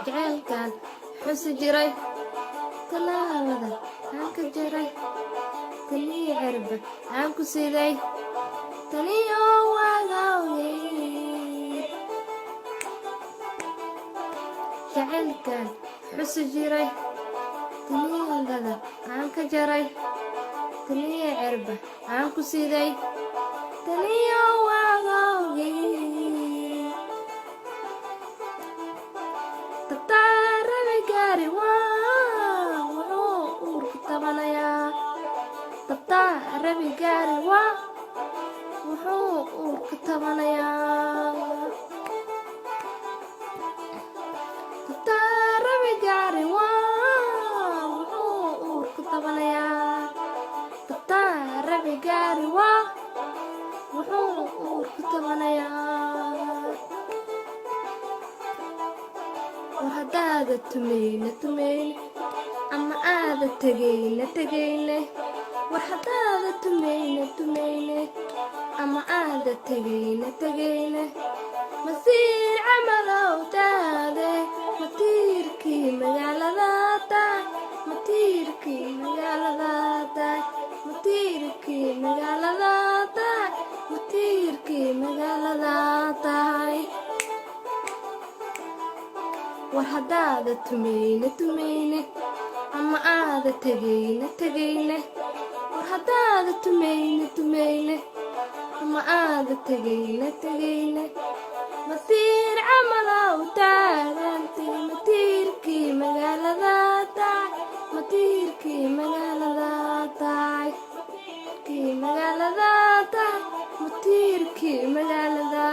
jacaylkan xusi jiray talaabada aan ka jaray taliya cirba aan ku siday taliyo waagawgay jacaylkan xusi jiray taliyadada aan ka jaray taliya cirba aan ku siday taliyo waagawgay tabtaarabi gaari waa wuxuu uurku tabanayaa tabtaarabi gaari waa wuxuu uurku tabanayaa tabtaarabi gaari waa wuxuu uurku tabanayaa tabtaarabi gaari waa wuxuu uurku tabanayaa war haddaada tumayne ama aada tegayne war haddaada tumayne ama aada tegayne masiir camalow taade matiirkii magaalada taay matiirkii magaalada taay matiirkii magaalada taay matiirkii magaalada tahay war haddaada tumayne ama aada tegayne war haddaada tumayne ama aada tegayne masiir camalow taagantay matiirkii magaalada taay matiirkii magaalada taay matiirkii magaalada taay matiirkii magaalada